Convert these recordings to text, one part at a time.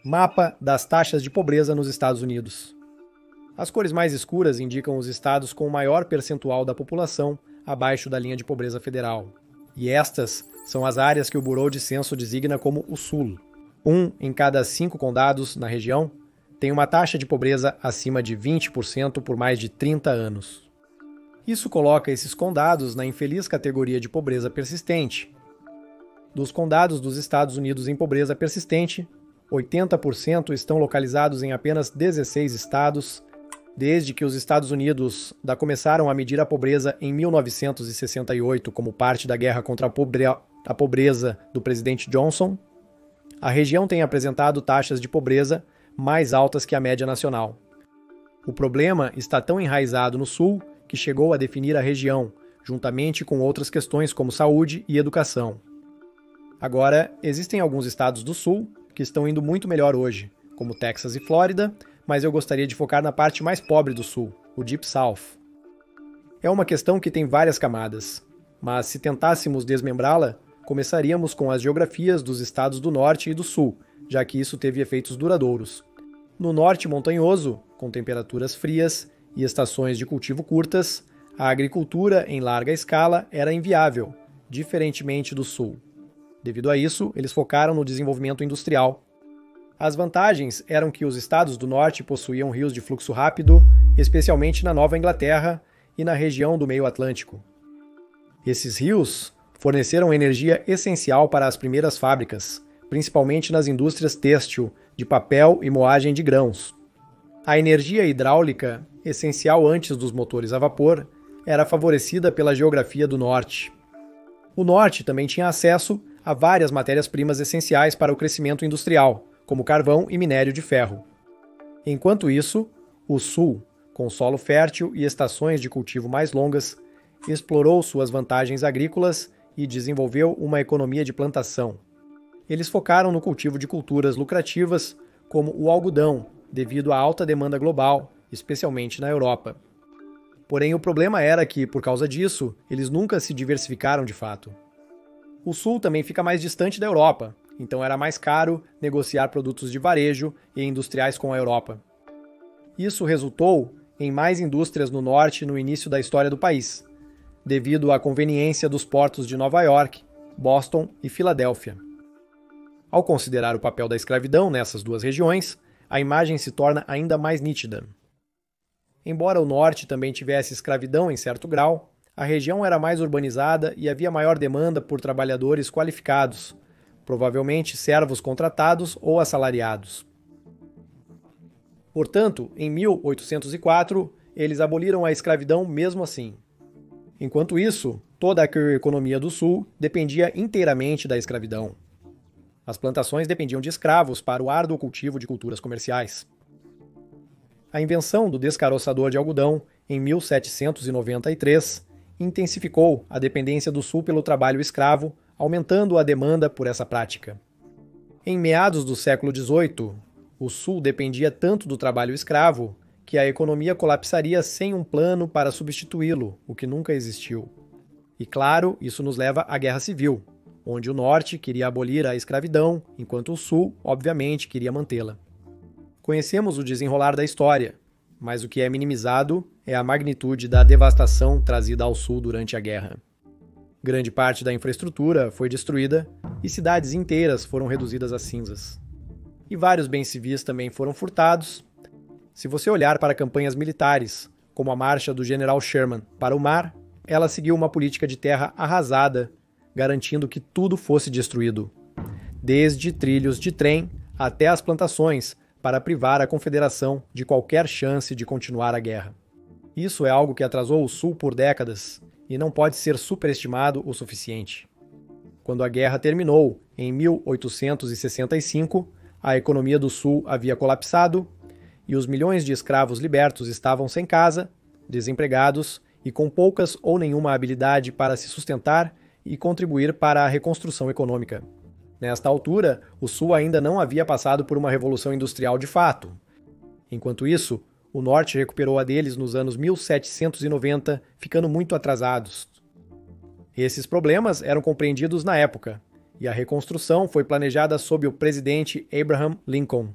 Mapa das taxas de pobreza nos Estados Unidos. As cores mais escuras indicam os estados com o maior percentual da população abaixo da linha de pobreza federal. E estas são as áreas que o Bureau de Censo designa como o Sul. 1 em cada 5 condados na região tem uma taxa de pobreza acima de 20% por mais de 30 anos. Isso coloca esses condados na infeliz categoria de pobreza persistente. Dos condados dos Estados Unidos em pobreza persistente, 80% estão localizados em apenas 16 estados, desde que os Estados Unidos começaram a medir a pobreza em 1968 como parte da guerra contra a pobreza do presidente Johnson. A região tem apresentado taxas de pobreza mais altas que a média nacional. O problema está tão enraizado no Sul que chegou a definir a região, juntamente com outras questões como saúde e educação. Agora, existem alguns estados do Sul que estão indo muito melhor hoje, como Texas e Flórida, mas eu gostaria de focar na parte mais pobre do Sul, o Deep South. É uma questão que tem várias camadas, mas se tentássemos desmembrá-la, começaríamos com as geografias dos estados do Norte e do Sul, já que isso teve efeitos duradouros. No Norte montanhoso, com temperaturas frias e estações de cultivo curtas, a agricultura em larga escala era inviável, diferentemente do Sul. Devido a isso, eles focaram no desenvolvimento industrial. As vantagens eram que os estados do norte possuíam rios de fluxo rápido, especialmente na Nova Inglaterra e na região do meio Atlântico. Esses rios forneceram energia essencial para as primeiras fábricas, principalmente nas indústrias têxtil, de papel e moagem de grãos. A energia hidráulica, essencial antes dos motores a vapor, era favorecida pela geografia do norte. O norte também tinha acesso a várias matérias-primas essenciais para o crescimento industrial, como carvão e minério de ferro. Enquanto isso, o Sul, com solo fértil e estações de cultivo mais longas, explorou suas vantagens agrícolas e desenvolveu uma economia de plantação. Eles focaram no cultivo de culturas lucrativas, como o algodão, devido à alta demanda global, especialmente na Europa. Porém, o problema era que, por causa disso, eles nunca se diversificaram de fato. O Sul também fica mais distante da Europa, então era mais caro negociar produtos de varejo e industriais com a Europa. Isso resultou em mais indústrias no Norte no início da história do país, devido à conveniência dos portos de Nova York, Boston e Filadélfia. Ao considerar o papel da escravidão nessas duas regiões, a imagem se torna ainda mais nítida. Embora o Norte também tivesse escravidão em certo grau, a região era mais urbanizada e havia maior demanda por trabalhadores qualificados, provavelmente servos contratados ou assalariados. Portanto, em 1804, eles aboliram a escravidão mesmo assim. Enquanto isso, toda a economia do Sul dependia inteiramente da escravidão. As plantações dependiam de escravos para o árduo cultivo de culturas comerciais. A invenção do descaroçador de algodão, em 1793, intensificou a dependência do Sul pelo trabalho escravo, aumentando a demanda por essa prática. Em meados do século XVIII, o Sul dependia tanto do trabalho escravo que a economia colapsaria sem um plano para substituí-lo, o que nunca existiu. E claro, isso nos leva à Guerra Civil, onde o Norte queria abolir a escravidão, enquanto o Sul, obviamente, queria mantê-la. Conhecemos o desenrolar da história, mas o que é minimizado é a magnitude da devastação trazida ao Sul durante a guerra. Grande parte da infraestrutura foi destruída e cidades inteiras foram reduzidas a cinzas. E vários bens civis também foram furtados. Se você olhar para campanhas militares, como a marcha do general Sherman para o mar, ela seguiu uma política de terra arrasada, garantindo que tudo fosse destruído, desde trilhos de trem até as plantações, para privar a Confederação de qualquer chance de continuar a guerra. Isso é algo que atrasou o Sul por décadas e não pode ser superestimado o suficiente. Quando a guerra terminou, em 1865, a economia do Sul havia colapsado e os milhões de escravos libertos estavam sem casa, desempregados e com poucas ou nenhuma habilidade para se sustentar e contribuir para a reconstrução econômica. Nesta altura, o Sul ainda não havia passado por uma revolução industrial de fato. Enquanto isso, o Norte recuperou a deles nos anos 1790, ficando muito atrasados. Esses problemas eram compreendidos na época, e a reconstrução foi planejada sob o presidente Abraham Lincoln,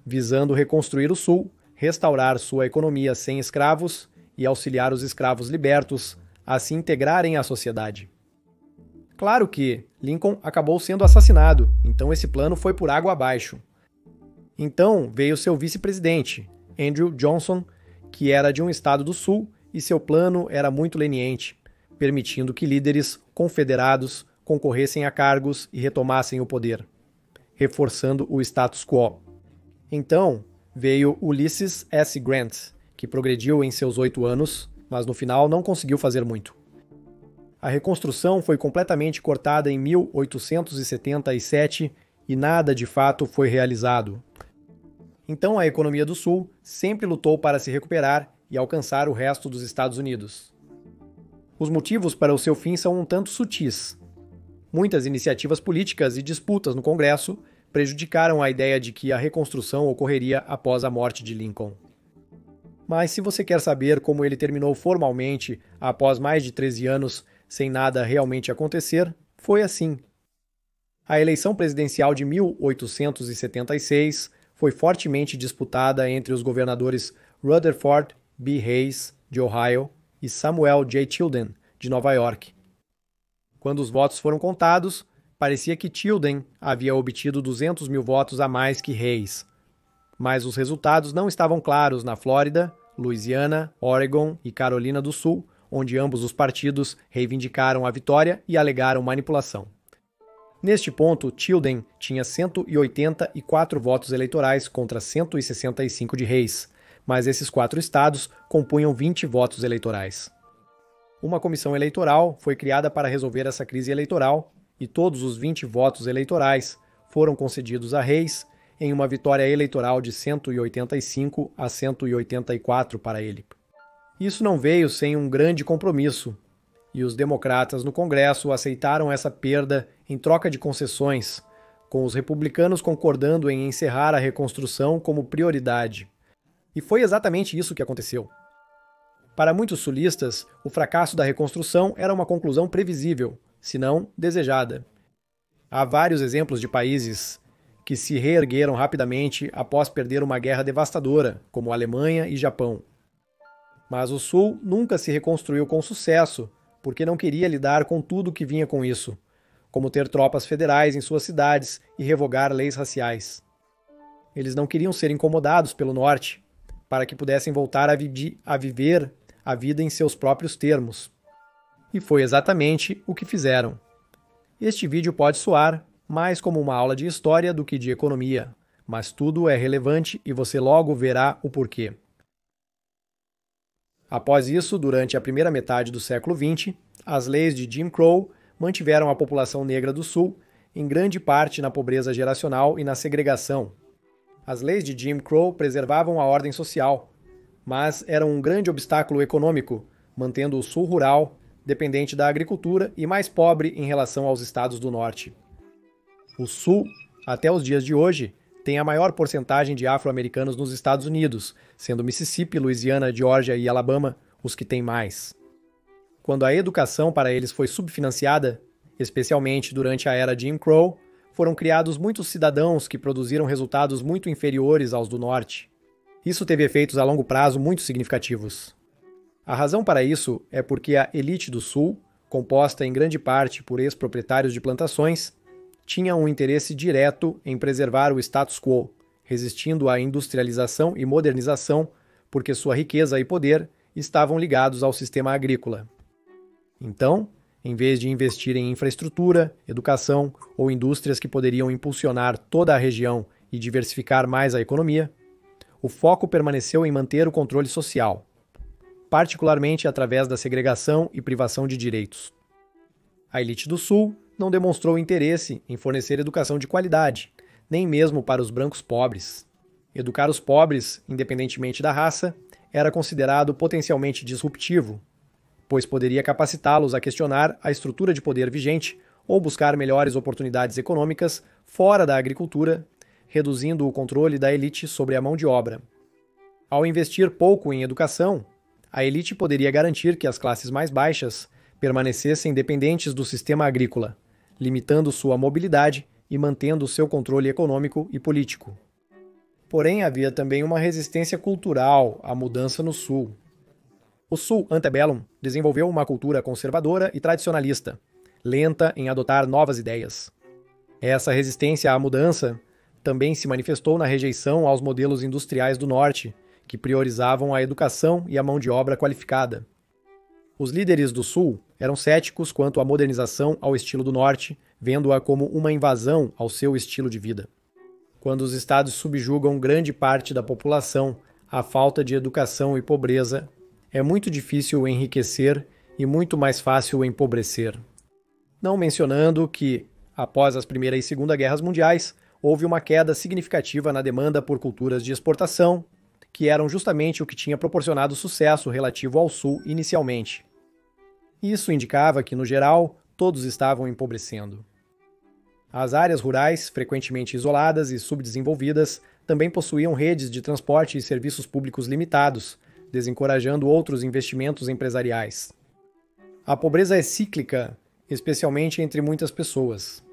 visando reconstruir o Sul, restaurar sua economia sem escravos e auxiliar os escravos libertos a se integrarem à sociedade. Claro que Lincoln acabou sendo assassinado, então esse plano foi por água abaixo. Então veio seu vice-presidente, Andrew Johnson, que era de um estado do Sul, e seu plano era muito leniente, permitindo que líderes confederados concorressem a cargos e retomassem o poder, reforçando o status quo. Então veio Ulysses S. Grant, que progrediu em seus 8 anos, mas no final não conseguiu fazer muito. A reconstrução foi completamente cortada em 1877 e nada de fato foi realizado. Então a economia do Sul sempre lutou para se recuperar e alcançar o resto dos Estados Unidos. Os motivos para o seu fim são um tanto sutis. Muitas iniciativas políticas e disputas no Congresso prejudicaram a ideia de que a reconstrução ocorreria após a morte de Lincoln. Mas se você quer saber como ele terminou formalmente após mais de 13 anos sem nada realmente acontecer, foi assim. A eleição presidencial de 1876 foi fortemente disputada entre os governadores Rutherford B. Hayes, de Ohio, e Samuel J. Tilden, de Nova York. Quando os votos foram contados, parecia que Tilden havia obtido 200 mil votos a mais que Hayes. Mas os resultados não estavam claros na Flórida, Louisiana, Oregon e Carolina do Sul, onde ambos os partidos reivindicaram a vitória e alegaram manipulação. Neste ponto, Tilden tinha 184 votos eleitorais contra 165 de Hayes, mas esses 4 estados compunham 20 votos eleitorais. Uma comissão eleitoral foi criada para resolver essa crise eleitoral e todos os 20 votos eleitorais foram concedidos a Hayes em uma vitória eleitoral de 185 a 184 para ele. Isso não veio sem um grande compromisso, e os democratas no Congresso aceitaram essa perda em troca de concessões, com os republicanos concordando em encerrar a reconstrução como prioridade. E foi exatamente isso que aconteceu. Para muitos sulistas, o fracasso da reconstrução era uma conclusão previsível, se não desejada. Há vários exemplos de países que se reergueram rapidamente após perder uma guerra devastadora, como Alemanha e Japão. Mas o Sul nunca se reconstruiu com sucesso, porque não queria lidar com tudo que vinha com isso, como ter tropas federais em suas cidades e revogar leis raciais. Eles não queriam ser incomodados pelo Norte, para que pudessem voltar a viver a vida em seus próprios termos. E foi exatamente o que fizeram. Este vídeo pode soar mais como uma aula de história do que de economia, mas tudo é relevante e você logo verá o porquê. Após isso, durante a primeira metade do século XX, as leis de Jim Crow mantiveram a população negra do Sul, em grande parte na pobreza geracional e na segregação. As leis de Jim Crow preservavam a ordem social, mas eram um grande obstáculo econômico, mantendo o Sul rural, dependente da agricultura e mais pobre em relação aos estados do Norte. O Sul, até os dias de hoje, tem a maior porcentagem de afro-americanos nos Estados Unidos, sendo Mississippi, Louisiana, Geórgia e Alabama os que têm mais. Quando a educação para eles foi subfinanciada, especialmente durante a era Jim Crow, foram criados muitos cidadãos que produziram resultados muito inferiores aos do Norte. Isso teve efeitos a longo prazo muito significativos. A razão para isso é porque a elite do Sul, composta em grande parte por ex-proprietários de plantações, tinha um interesse direto em preservar o status quo, resistindo à industrialização e modernização, porque sua riqueza e poder estavam ligados ao sistema agrícola. Então, em vez de investir em infraestrutura, educação ou indústrias que poderiam impulsionar toda a região e diversificar mais a economia, o foco permaneceu em manter o controle social, particularmente através da segregação e privação de direitos. A elite do Sul não demonstrou interesse em fornecer educação de qualidade, nem mesmo para os brancos pobres. Educar os pobres, independentemente da raça, era considerado potencialmente disruptivo, pois poderia capacitá-los a questionar a estrutura de poder vigente ou buscar melhores oportunidades econômicas fora da agricultura, reduzindo o controle da elite sobre a mão de obra. Ao investir pouco em educação, a elite poderia garantir que as classes mais baixas permanecessem dependentes do sistema agrícola, limitando sua mobilidade e mantendo seu controle econômico e político. Porém, havia também uma resistência cultural à mudança no Sul. O Sul antebellum desenvolveu uma cultura conservadora e tradicionalista, lenta em adotar novas ideias. Essa resistência à mudança também se manifestou na rejeição aos modelos industriais do Norte, que priorizavam a educação e a mão de obra qualificada. Os líderes do Sul eram céticos quanto à modernização ao estilo do Norte, vendo-a como uma invasão ao seu estilo de vida. Quando os estados subjugam grande parte da população à falta de educação e pobreza, é muito difícil enriquecer e muito mais fácil empobrecer. Não mencionando que, após as Primeira e Segunda Guerras Mundiais, houve uma queda significativa na demanda por culturas de exportação, que eram justamente o que tinha proporcionado sucesso relativo ao Sul inicialmente. Isso indicava que, no geral, todos estavam empobrecendo. As áreas rurais, frequentemente isoladas e subdesenvolvidas, também possuíam redes de transporte e serviços públicos limitados, desencorajando outros investimentos empresariais. A pobreza é cíclica, especialmente entre muitas pessoas.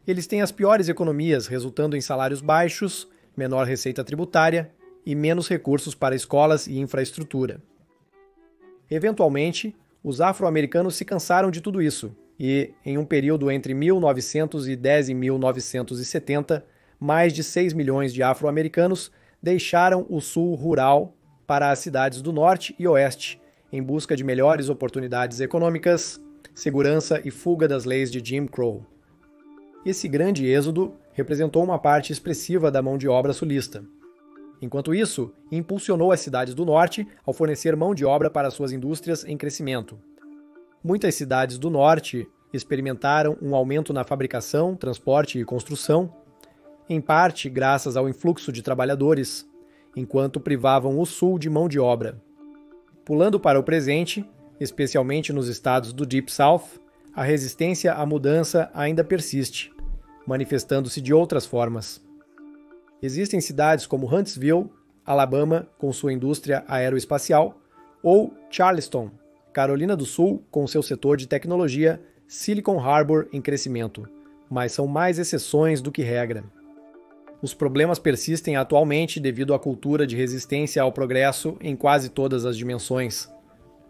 Eles têm as piores economias, resultando em salários baixos, menor receita tributária e menos recursos para escolas e infraestrutura. Eventualmente, os afro-americanos se cansaram de tudo isso e, em um período entre 1910 e 1970, mais de 6 milhões de afro-americanos deixaram o sul rural para as cidades do norte e oeste, em busca de melhores oportunidades econômicas, segurança e fuga das leis de Jim Crow. Esse grande êxodo representou uma parte expressiva da mão de obra sulista. Enquanto isso, impulsionou as cidades do norte ao fornecer mão de obra para suas indústrias em crescimento. Muitas cidades do norte experimentaram um aumento na fabricação, transporte e construção, em parte graças ao influxo de trabalhadores, enquanto privavam o sul de mão de obra. Pulando para o presente, especialmente nos estados do Deep South, a resistência à mudança ainda persiste, manifestando-se de outras formas. Existem cidades como Huntsville, Alabama, com sua indústria aeroespacial, ou Charleston, Carolina do Sul, com seu setor de tecnologia, Silicon Harbor em crescimento, mas são mais exceções do que regra. Os problemas persistem atualmente devido à cultura de resistência ao progresso em quase todas as dimensões,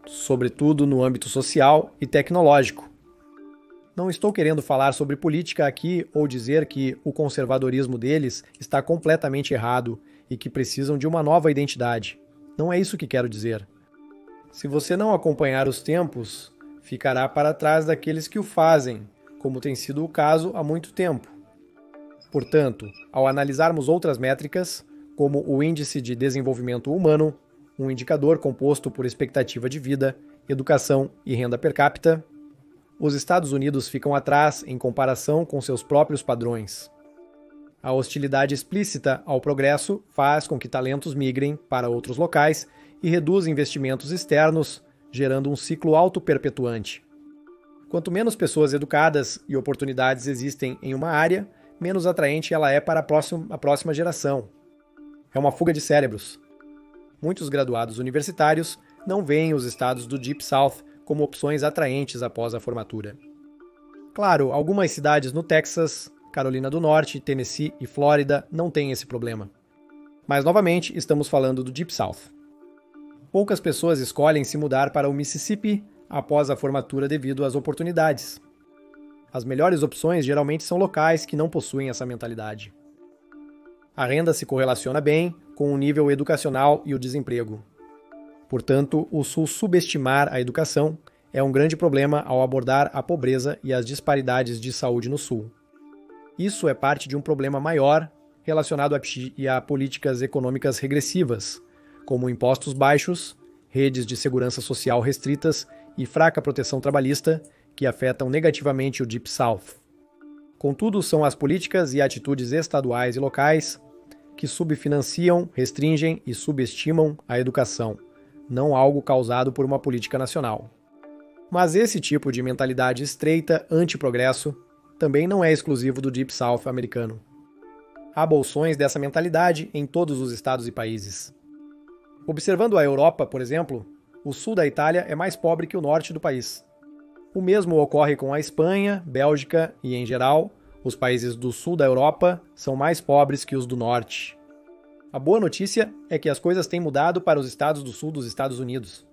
sobretudo no âmbito social e tecnológico. Não estou querendo falar sobre política aqui ou dizer que o conservadorismo deles está completamente errado e que precisam de uma nova identidade. Não é isso que quero dizer. Se você não acompanhar os tempos, ficará para trás daqueles que o fazem, como tem sido o caso há muito tempo. Portanto, ao analisarmos outras métricas, como o Índice de Desenvolvimento Humano, um indicador composto por expectativa de vida, educação e renda per capita, os Estados Unidos ficam atrás em comparação com seus próprios padrões. A hostilidade explícita ao progresso faz com que talentos migrem para outros locais e reduz investimentos externos, gerando um ciclo auto-perpetuante. Quanto menos pessoas educadas e oportunidades existem em uma área, menos atraente ela é para a próxima geração. É uma fuga de cérebros. Muitos graduados universitários não veem os estados do Deep South como opções atraentes após a formatura. Claro, algumas cidades no Texas, Carolina do Norte, Tennessee e Flórida não têm esse problema. Mas, novamente, estamos falando do Deep South. Poucas pessoas escolhem se mudar para o Mississippi após a formatura devido às oportunidades. As melhores opções geralmente são locais que não possuem essa mentalidade. A renda se correlaciona bem com o nível educacional e o desemprego. Portanto, o Sul subestimar a educação é um grande problema ao abordar a pobreza e as disparidades de saúde no Sul. Isso é parte de um problema maior relacionado a políticas econômicas regressivas, como impostos baixos, redes de segurança social restritas e fraca proteção trabalhista, que afetam negativamente o Deep South. Contudo, são as políticas e atitudes estaduais e locais que subfinanciam, restringem e subestimam a educação, não algo causado por uma política nacional. Mas esse tipo de mentalidade estreita anti-progresso também não é exclusivo do Deep South americano. Há bolsões dessa mentalidade em todos os estados e países. Observando a Europa, por exemplo, o sul da Itália é mais pobre que o norte do país. O mesmo ocorre com a Espanha, Bélgica e, em geral, os países do sul da Europa são mais pobres que os do norte. A boa notícia é que as coisas têm mudado para os estados do sul dos Estados Unidos.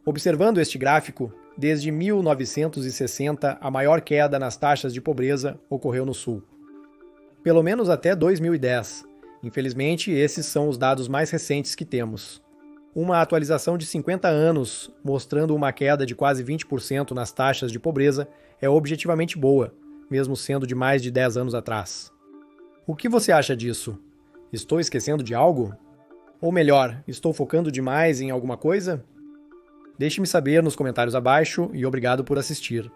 Observando este gráfico, desde 1960 a maior queda nas taxas de pobreza ocorreu no sul. Pelo menos até 2010. Infelizmente, esses são os dados mais recentes que temos. Uma atualização de 50 anos, mostrando uma queda de quase 20% nas taxas de pobreza, é objetivamente boa, mesmo sendo de mais de 10 anos atrás. O que você acha disso? Estou esquecendo de algo? Ou melhor, estou focando demais em alguma coisa? Deixe-me saber nos comentários abaixo e obrigado por assistir.